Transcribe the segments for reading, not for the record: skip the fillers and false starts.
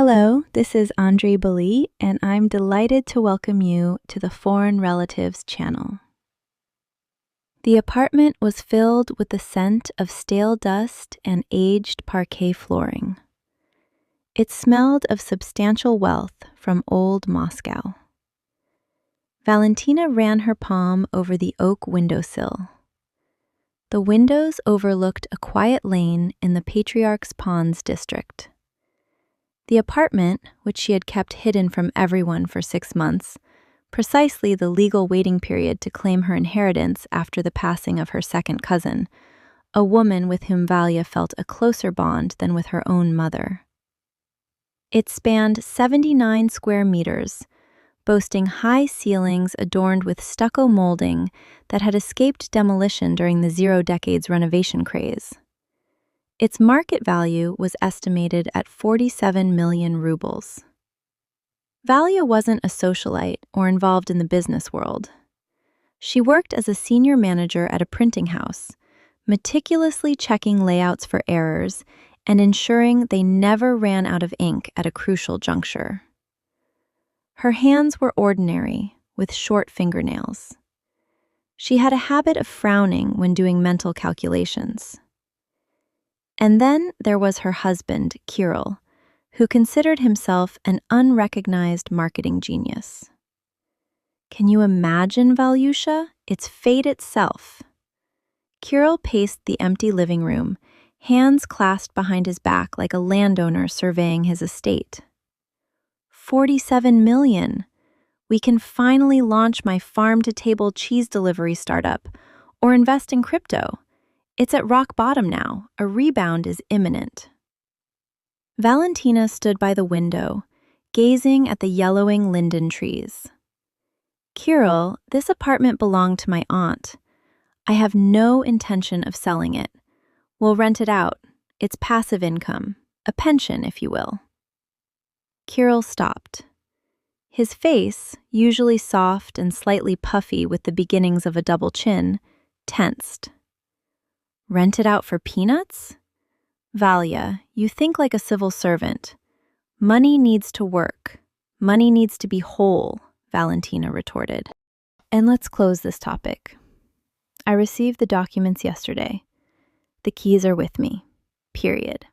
Hello, this is Andre Bali, and I'm delighted to welcome you to the Foreign Relatives channel. The apartment was filled with the scent of stale dust and aged parquet flooring. It smelled of substantial wealth from old Moscow. Valentina ran her palm over the oak windowsill. The windows overlooked a quiet lane in the Patriarch's Ponds district. The apartment, which she had kept hidden from everyone for 6 months, precisely the legal waiting period to claim her inheritance after the passing of her second cousin, a woman with whom Valia felt a closer bond than with her own mother. It spanned 79 square meters, boasting high ceilings adorned with stucco molding that had escaped demolition during the Zero Decades renovation craze. Its market value was estimated at 47 million rubles. Valia wasn't a socialite or involved in the business world. She worked as a senior manager at a printing house, meticulously checking layouts for errors and ensuring they never ran out of ink at a crucial juncture. Her hands were ordinary, with short fingernails. She had a habit of frowning when doing mental calculations. And then there was her husband, Kirill, who considered himself an unrecognized marketing genius. Can you imagine, Valyusha? It's fate itself. Kirill paced the empty living room, hands clasped behind his back like a landowner surveying his estate. 47 million. We can finally launch my farm-to-table cheese delivery startup or invest in crypto. It's at rock bottom now. A rebound is imminent. Valentina stood by the window, gazing at the yellowing linden trees. Kirill, this apartment belonged to my aunt. I have no intention of selling it. We'll rent it out. It's passive income, a pension, if you will. Kirill stopped. His face, usually soft and slightly puffy with the beginnings of a double chin, tensed. Rent it out for peanuts? Valia, you think like a civil servant. Money needs to work. Money needs to be whole, Valentina retorted. And let's close this topic. I received the documents yesterday. The keys are with me. Period.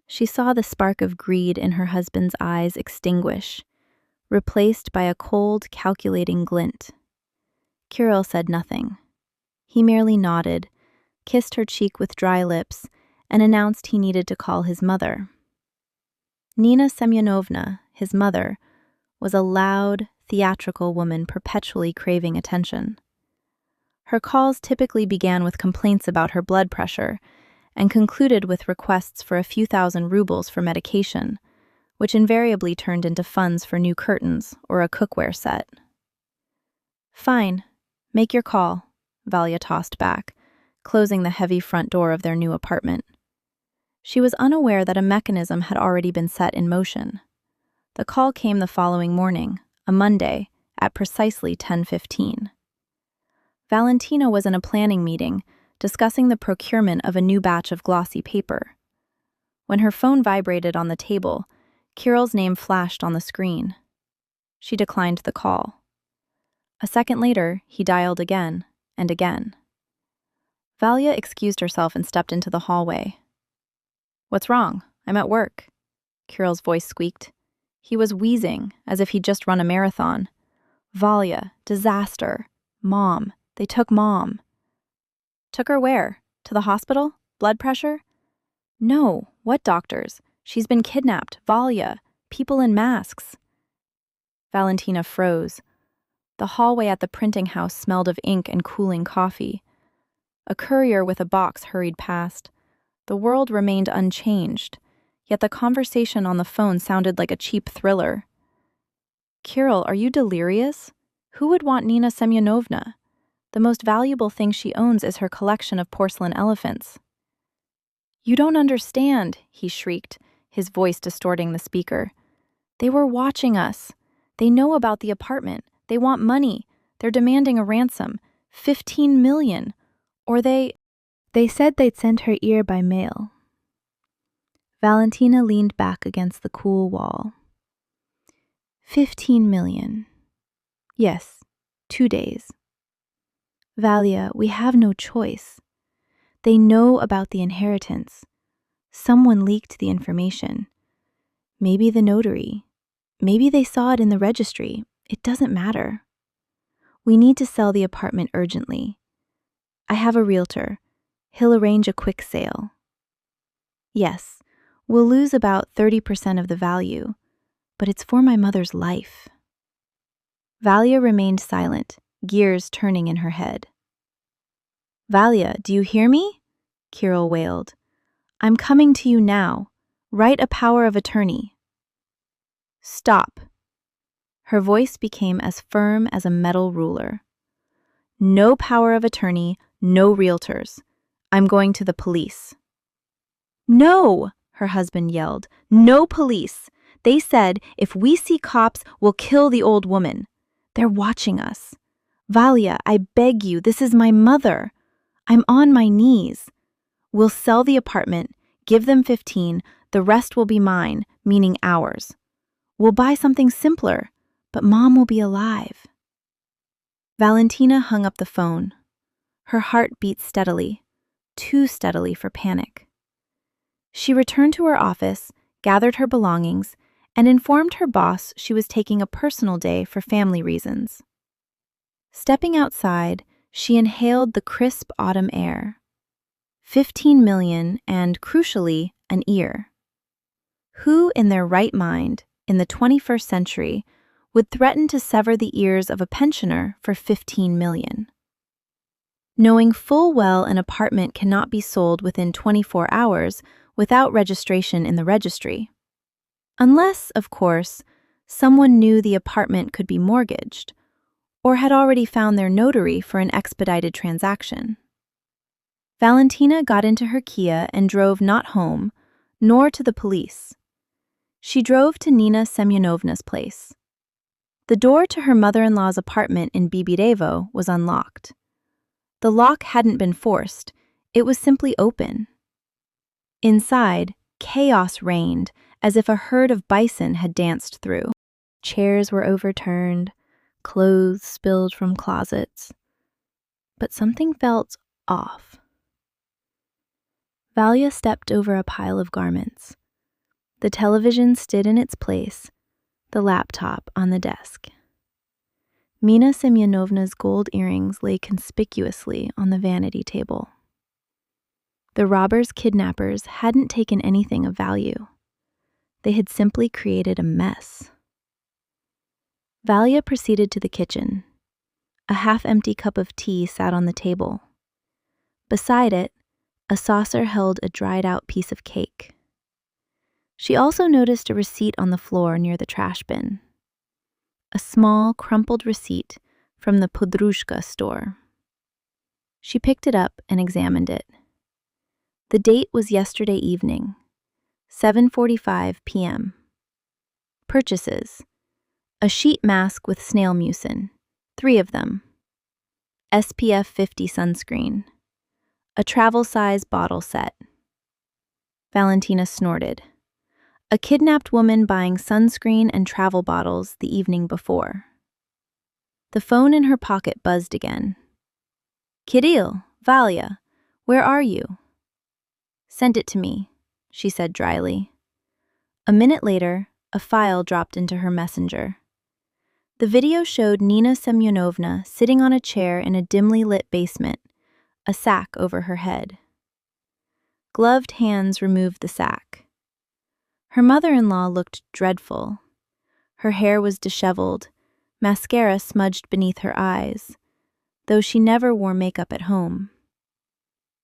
She saw the spark of greed in her husband's eyes extinguish, replaced by a cold, calculating glint. Kirill said nothing. He merely nodded, kissed her cheek with dry lips, and announced he needed to call his mother. Nina Semyonovna, his mother, was a loud, theatrical woman perpetually craving attention. Her calls typically began with complaints about her blood pressure and concluded with requests for a few thousand rubles for medication, which invariably turned into funds for new curtains or a cookware set. Fine, make your call, Valia tossed back, closing the heavy front door of their new apartment. She was unaware that a mechanism had already been set in motion. The call came the following morning, a Monday, at precisely 10:15. Valentina was in a planning meeting, discussing the procurement of a new batch of glossy paper. When her phone vibrated on the table, Kirill's name flashed on the screen. She declined the call. A second later, he dialed again and again. Valia excused herself and stepped into the hallway. What's wrong? I'm at work, Kirill's voice squeaked. He was wheezing, as if he'd just run a marathon. Valia, disaster. Mom. They took Mom. Took her where? To the hospital? Blood pressure? No. What doctors? She's been kidnapped. Valia. People in masks. Valentina froze. The hallway at the printing house smelled of ink and cooling coffee. A courier with a box hurried past. The world remained unchanged, yet the conversation on the phone sounded like a cheap thriller. Kirill, are you delirious? Who would want Nina Semyonovna? The most valuable thing she owns is her collection of porcelain elephants. You don't understand, he shrieked, his voice distorting the speaker. They were watching us. They know about the apartment. They want money. They're demanding a ransom. 15 million. Or they said they'd send her ear by mail. Valentina leaned back against the cool wall. 15 million. Yes, 2 days. Valia, we have no choice. They know about the inheritance. Someone leaked the information. Maybe the notary. Maybe they saw it in the registry. It doesn't matter. We need to sell the apartment urgently. I have a realtor. He'll arrange a quick sale. Yes, we'll lose about 30% of the value, but it's for my mother's life. Valia remained silent, gears turning in her head. Valia, do you hear me? Kirill wailed. I'm coming to you now. Write a power of attorney. Stop. Her voice became as firm as a metal ruler. No power of attorney, no realtors. I'm going to the police. No, her husband yelled. No police. They said if we see cops, we'll kill the old woman. They're watching us. Valia, I beg you, this is my mother. I'm on my knees. We'll sell the apartment, give them 15, the rest will be mine, meaning ours. We'll buy something simpler, but Mom will be alive. Valentina hung up the phone. Her heart beat steadily, too steadily for panic. She returned to her office, gathered her belongings, and informed her boss she was taking a personal day for family reasons. Stepping outside, she inhaled the crisp autumn air. 15 million and, crucially, an ear. Who in their right mind, in the 21st century, would threaten to sever the ears of a pensioner for 15 million? Knowing full well an apartment cannot be sold within 24 hours without registration in the registry. Unless, of course, someone knew the apartment could be mortgaged, or had already found their notary for an expedited transaction. Valentina got into her Kia and drove not home, nor to the police. She drove to Nina Semyonovna's place. The door to her mother-in-law's apartment in Bibirevo was unlocked. The lock hadn't been forced, it was simply open. Inside, chaos reigned, as if a herd of bison had danced through. Chairs were overturned, clothes spilled from closets. But something felt off. Valia stepped over a pile of garments. The television stood in its place, the laptop on the desk. Nina Semyonovna's gold earrings lay conspicuously on the vanity table. The robbers' kidnappers hadn't taken anything of value. They had simply created a mess. Valia proceeded to the kitchen. A half-empty cup of tea sat on the table. Beside it, a saucer held a dried-out piece of cake. She also noticed a receipt on the floor near the trash bin. A small, crumpled receipt from the Podrushka store. She picked it up and examined it. The date was yesterday evening, 7:45 p.m. Purchases: a sheet mask with snail mucin, 3 of them. SPF 50 sunscreen. A travel-size bottle set. Valentina snorted. A kidnapped woman buying sunscreen and travel bottles the evening before. The phone in her pocket buzzed again. Kirill, Valia, where are you? Send it to me, she said dryly. A minute later, a file dropped into her messenger. The video showed Nina Semyonovna sitting on a chair in a dimly lit basement, a sack over her head. Gloved hands removed the sack. Her mother-in-law looked dreadful. Her hair was disheveled, mascara smudged beneath her eyes, though she never wore makeup at home.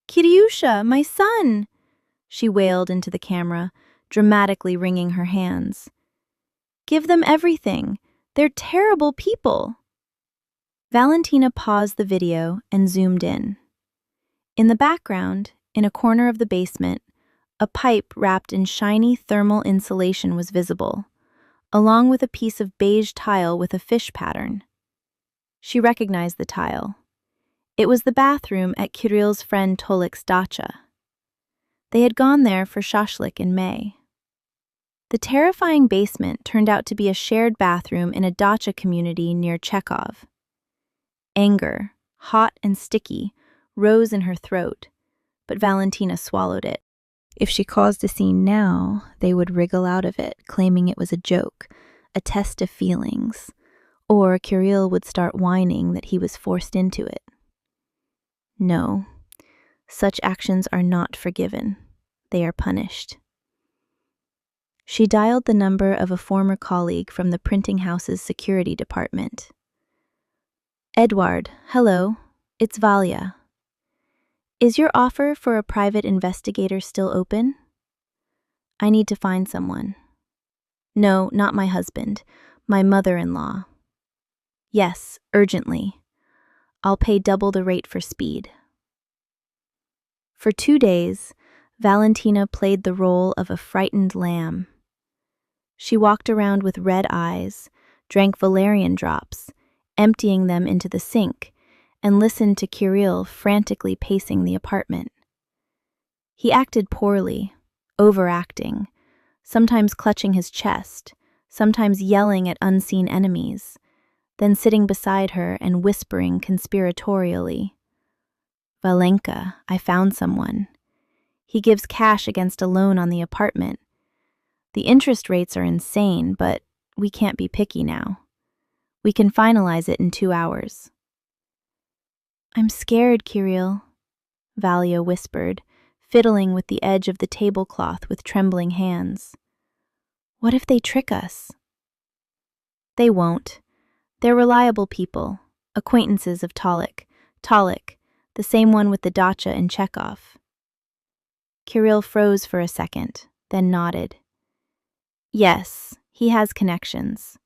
Kiryusha, my son! She wailed into the camera, dramatically wringing her hands. Give them everything. They're terrible people. Valentina paused the video and zoomed in. In the background, in a corner of the basement, a pipe wrapped in shiny thermal insulation was visible, along with a piece of beige tile with a fish pattern. She recognized the tile. It was the bathroom at Kirill's friend Tolik's dacha. They had gone there for shashlik in May. The terrifying basement turned out to be a shared bathroom in a dacha community near Chekhov. Anger, hot and sticky, rose in her throat, but Valentina swallowed it. If she caused a scene now, they would wriggle out of it, claiming it was a joke, a test of feelings, or Kirill would start whining that he was forced into it. No, such actions are not forgiven. They are punished. She dialed the number of a former colleague from the printing house's security department. Edward, hello, it's Valya. Is your offer for a private investigator still open? I need to find someone. No, not my husband, my mother-in-law. Yes, urgently. I'll pay double the rate for speed. For 2 days, Valentina played the role of a frightened lamb. She walked around with red eyes, drank valerian drops, emptying them into the sink, and listened to Kirill frantically pacing the apartment. He acted poorly, overacting, sometimes clutching his chest, sometimes yelling at unseen enemies, then sitting beside her and whispering conspiratorially. Valenka, I found someone. He gives cash against a loan on the apartment. The interest rates are insane, but we can't be picky now. We can finalize it in 2 hours. I'm scared, Kirill, Valya whispered, fiddling with the edge of the tablecloth with trembling hands. What if they trick us? They won't. They're reliable people, acquaintances of Tolik, the same one with the dacha in Chekhov. Kirill froze for a second, then nodded. Yes, he has connections.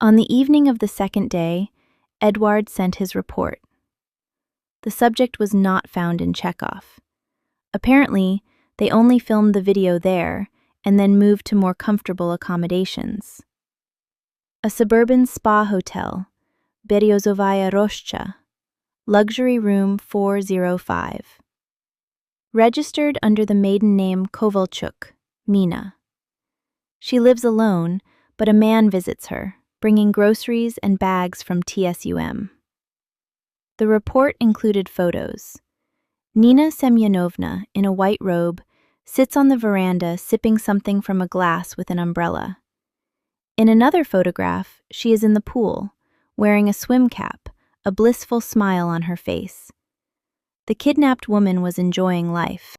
On the evening of the second day, Edward sent his report. The subject was not found in Chekhov. Apparently, they only filmed the video there and then moved to more comfortable accommodations. A suburban spa hotel, Beryozovaya Roshcha, luxury room 405. Registered under the maiden name Kovalchuk, Mina. She lives alone, but a man visits her, bringing groceries and bags from TSUM. The report included photos. Nina Semyonovna, in a white robe, sits on the veranda sipping something from a glass with an umbrella. In another photograph, she is in the pool, wearing a swim cap, a blissful smile on her face. The kidnapped woman was enjoying life.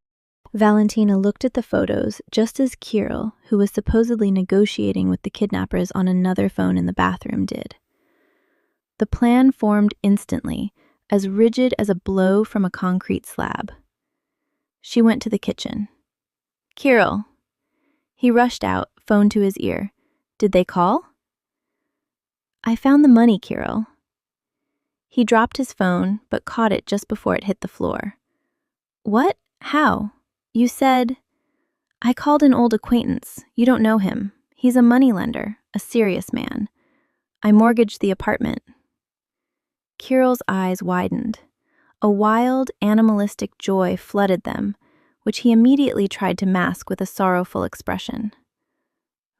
Valentina looked at the photos just as Kirill, who was supposedly negotiating with the kidnappers on another phone in the bathroom, did. The plan formed instantly, as rigid as a blow from a concrete slab. She went to the kitchen. Kirill. He rushed out, phone to his ear. Did they call? I found the money, Kirill. He dropped his phone, but caught it just before it hit the floor. What? How? You said... I called an old acquaintance. You don't know him. He's a moneylender, a serious man. I mortgaged the apartment. Kirill's eyes widened. A wild, animalistic joy flooded them, which he immediately tried to mask with a sorrowful expression.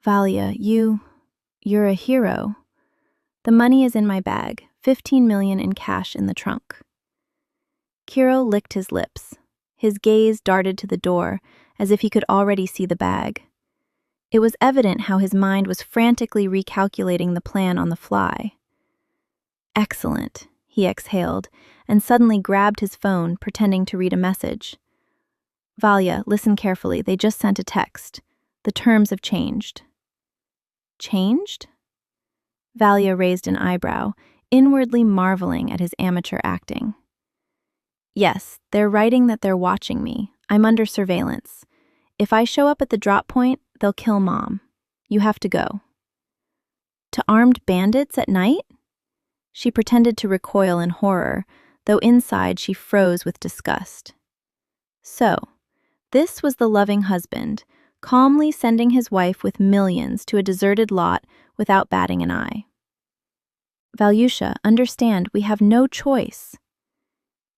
Valya, you're a hero. The money is in my bag, 15 million in cash in the trunk. Kirill licked his lips. His gaze darted to the door, as if he could already see the bag. It was evident how his mind was frantically recalculating the plan on the fly. Excellent, he exhaled, and suddenly grabbed his phone, pretending to read a message. Valya, listen carefully, they just sent a text. The terms have changed. Changed? Valya raised an eyebrow, inwardly marveling at his amateur acting. Yes, they're writing that they're watching me. I'm under surveillance. If I show up at the drop point, they'll kill Mom. You have to go. To armed bandits at night? She pretended to recoil in horror, though inside she froze with disgust. So, this was the loving husband, calmly sending his wife with millions to a deserted lot without batting an eye. Valyusha, understand, we have no choice.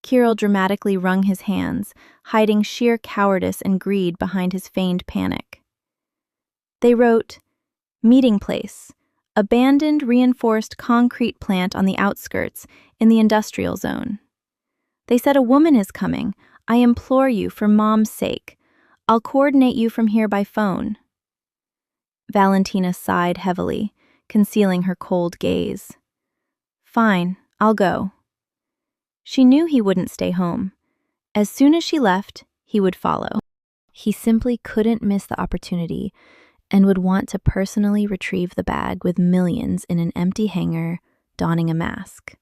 Kirill dramatically wrung his hands, hiding sheer cowardice and greed behind his feigned panic. They wrote, "Meeting place. Abandoned reinforced concrete plant on the outskirts, in the industrial zone. They said a woman is coming. I implore you, for Mom's sake. I'll coordinate you from here by phone." Valentina sighed heavily, concealing her cold gaze. "Fine, I'll go." She knew he wouldn't stay home. As soon as she left, he would follow. He simply couldn't miss the opportunity and would want to personally retrieve the bag with millions in an empty hangar, donning a mask.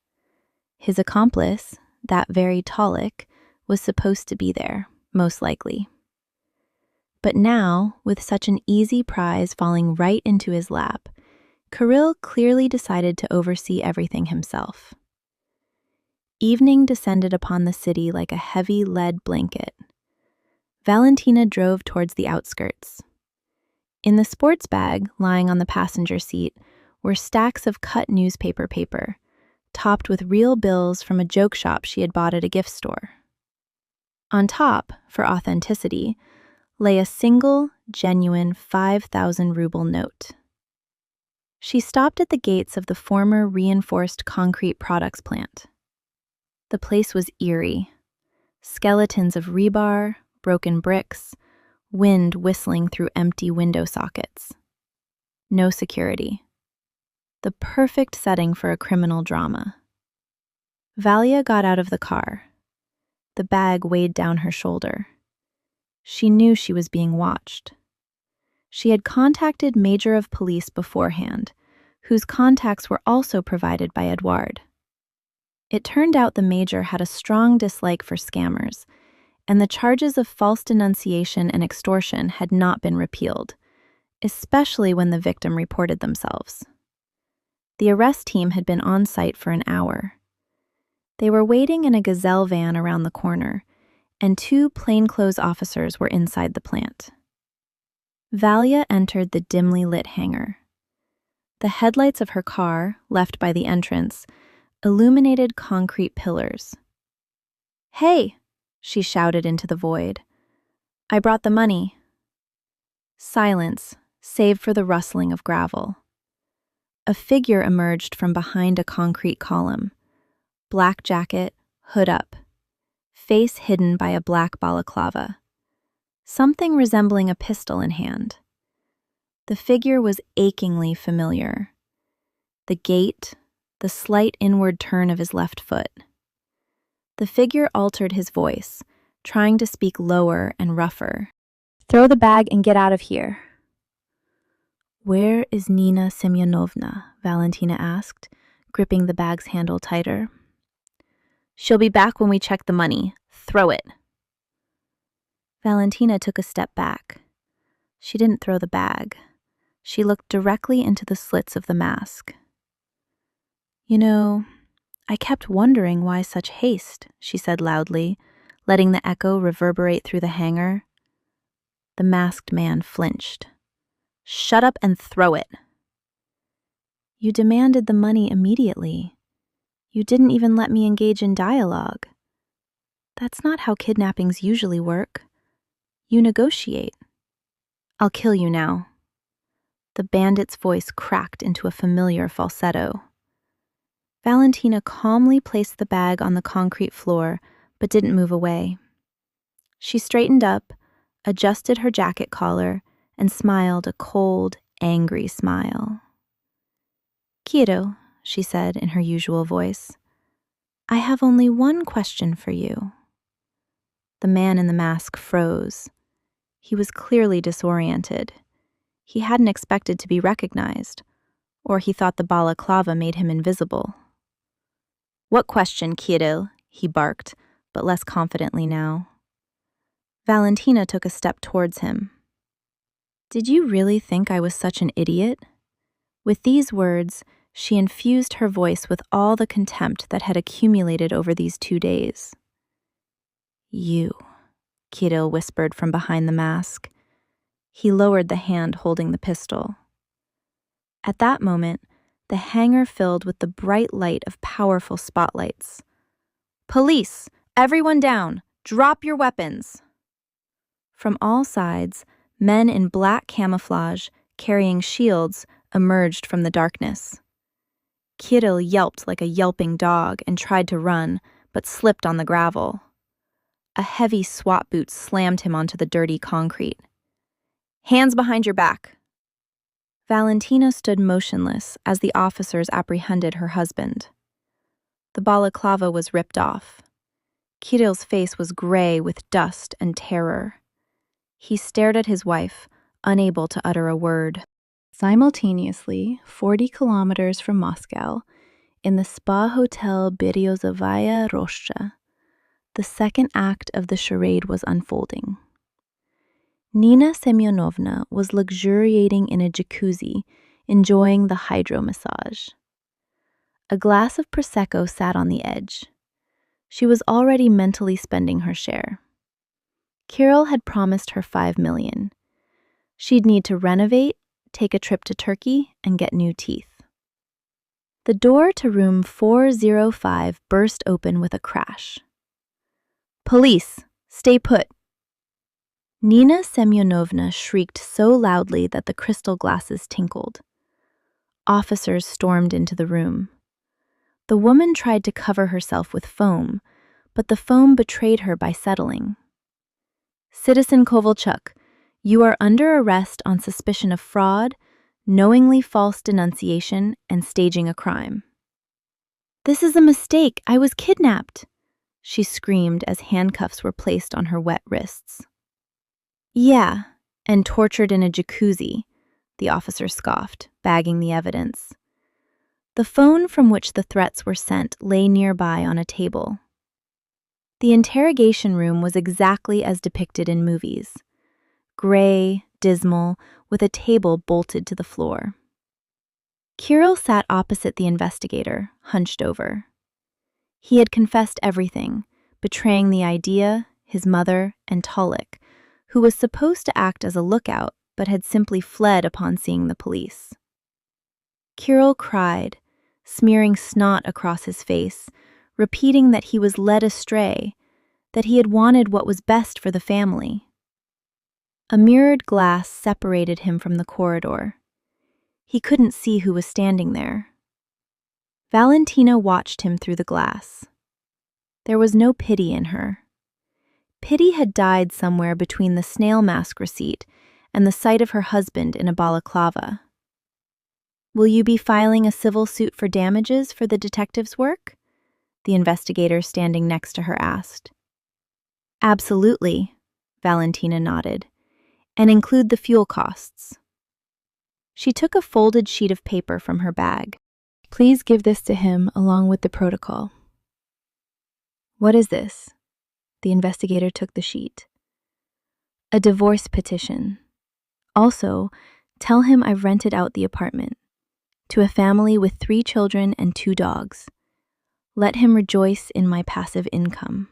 His accomplice, that very Talik, was supposed to be there, most likely. But now, with such an easy prize falling right into his lap, Kirill clearly decided to oversee everything himself. Evening descended upon the city like a heavy lead blanket. Valentina drove towards the outskirts. In the sports bag lying on the passenger seat were stacks of cut newspaper paper, topped with real bills from a joke shop she had bought at a gift store. On top, for authenticity, lay a single, genuine 5,000 ruble note. She stopped at the gates of the former reinforced concrete products plant. The place was eerie. Skeletons of rebar, broken bricks, wind whistling through empty window sockets. No security. The perfect setting for a criminal drama. Valia got out of the car. The bag weighed down her shoulder. She knew she was being watched. She had contacted Major of Police beforehand, whose contacts were also provided by Edouard. It turned out the Major had a strong dislike for scammers, and the charges of false denunciation and extortion had not been repealed, especially when the victim reported themselves. The arrest team had been on site for an hour. They were waiting in a Gazelle van around the corner, and 2 plainclothes officers were inside the plant. Valia entered the dimly lit hangar. The headlights of her car, left by the entrance, illuminated concrete pillars. "Hey!" she shouted into the void. "I brought the money." Silence, save for the rustling of gravel. A figure emerged from behind a concrete column. Black jacket, hood up. Face hidden by a black balaclava. Something resembling a pistol in hand. The figure was achingly familiar. The gait, the slight inward turn of his left foot. The figure altered his voice, trying to speak lower and rougher. "Throw the bag and get out of here." "Where is Nina Semyonovna?" Valentina asked, gripping the bag's handle tighter. "She'll be back when we check the money. Throw it." Valentina took a step back. She didn't throw the bag. She looked directly into the slits of the mask. "You know, I kept wondering why such haste," she said loudly, letting the echo reverberate through the hangar. The masked man flinched. "Shut up and throw it." "You demanded the money immediately. You didn't even let me engage in dialogue. That's not how kidnappings usually work. You negotiate." "I'll kill you now." The bandit's voice cracked into a familiar falsetto. Valentina calmly placed the bag on the concrete floor, but didn't move away. She straightened up, adjusted her jacket collar, and smiled a cold, angry smile. "Kirill," she said in her usual voice, "I have only one question for you." The man in the mask froze. He was clearly disoriented. He hadn't expected to be recognized, or he thought the balaclava made him invisible. "What question, Kirill?" he barked, but less confidently now. Valentina took a step towards him. "Did you really think I was such an idiot?" With these words, she infused her voice with all the contempt that had accumulated over these 2 days. "You," Kirill whispered from behind the mask. He lowered the hand holding the pistol. At that moment, the hangar filled with the bright light of powerful spotlights. "Police! Everyone down! Drop your weapons! From all sides, men in black camouflage, carrying shields, emerged from the darkness. Kirill yelped like a yelping dog and tried to run, but slipped on the gravel. A heavy SWAT boot slammed him onto the dirty concrete. Hands behind your back! Valentina stood motionless as the officers apprehended her husband. The balaclava was ripped off. Kirill's face was gray with dust and terror. He stared at his wife, unable to utter a word. Simultaneously, 40 kilometers from Moscow, in the spa hotel Beryozovaya Roshcha, the second act of the charade was unfolding. Nina Semyonovna was luxuriating in a jacuzzi, enjoying the hydro massage. A glass of Prosecco sat on the edge. She was already mentally spending her share. Kirill had promised her $5 million. She'd need to renovate, take a trip to Turkey, and get new teeth. The door to room 405 burst open with a crash. Police, stay put! Nina Semyonovna shrieked so loudly that the crystal glasses tinkled. Officers stormed into the room. The woman tried to cover herself with foam, but the foam betrayed her by settling. Citizen Kovalchuk, you are under arrest on suspicion of fraud, knowingly false denunciation, and staging a crime. This is a mistake. I was kidnapped, she screamed as handcuffs were placed on her wet wrists. Yeah, and tortured in a jacuzzi, the officer scoffed, bagging the evidence. The phone from which the threats were sent lay nearby on a table. The interrogation room was exactly as depicted in movies. Gray, dismal, with a table bolted to the floor. Kirill sat opposite the investigator, hunched over. He had confessed everything, betraying the idea, his mother, and Tolik, who was supposed to act as a lookout but had simply fled upon seeing the police. Kirill cried, smearing snot across his face, repeating that he was led astray, that he had wanted what was best for the family. A mirrored glass separated him from the corridor. He couldn't see who was standing there. Valentina watched him through the glass. There was no pity in her. Pity had died somewhere between the snail mask receipt and the sight of her husband in a balaclava. Will you be filing a civil suit for damages for the detective's work? The investigator standing next to her asked. Absolutely, Valentina nodded, and include the fuel costs. She took a folded sheet of paper from her bag. Please give this to him along with the protocol. What is this? The investigator took the sheet. A divorce petition. Also, tell him I've rented out the apartment to a family with 3 children and 2 dogs. Let him rejoice in my passive income.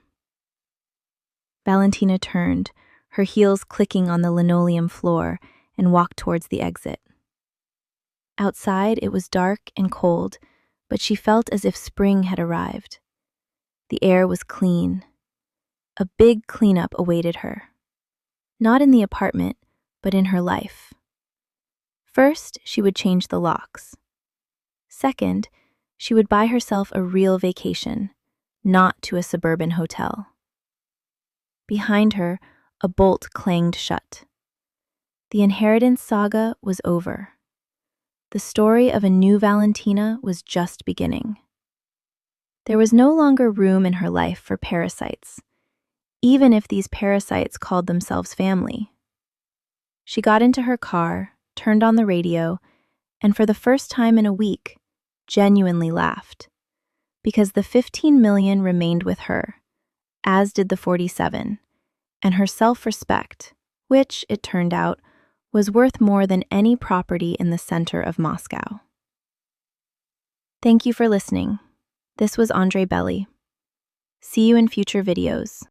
Valentina turned, her heels clicking on the linoleum floor, and walked towards the exit. Outside, it was dark and cold, but she felt as if spring had arrived. The air was clean. A big cleanup awaited her. Not in the apartment, but in her life. First, she would change the locks. Second, she would buy herself a real vacation, not to a suburban hotel. Behind her, a bolt clanged shut. The inheritance saga was over. The story of a new Valentina was just beginning. There was no longer room in her life for parasites, even if these parasites called themselves family. She got into her car, turned on the radio, and for the first time in a week, genuinely laughed, because the 15 million remained with her, as did the 47, and her self-respect, which, it turned out, was worth more than any property in the center of Moscow. Thank you for listening. This was Andre Belli. See you in future videos.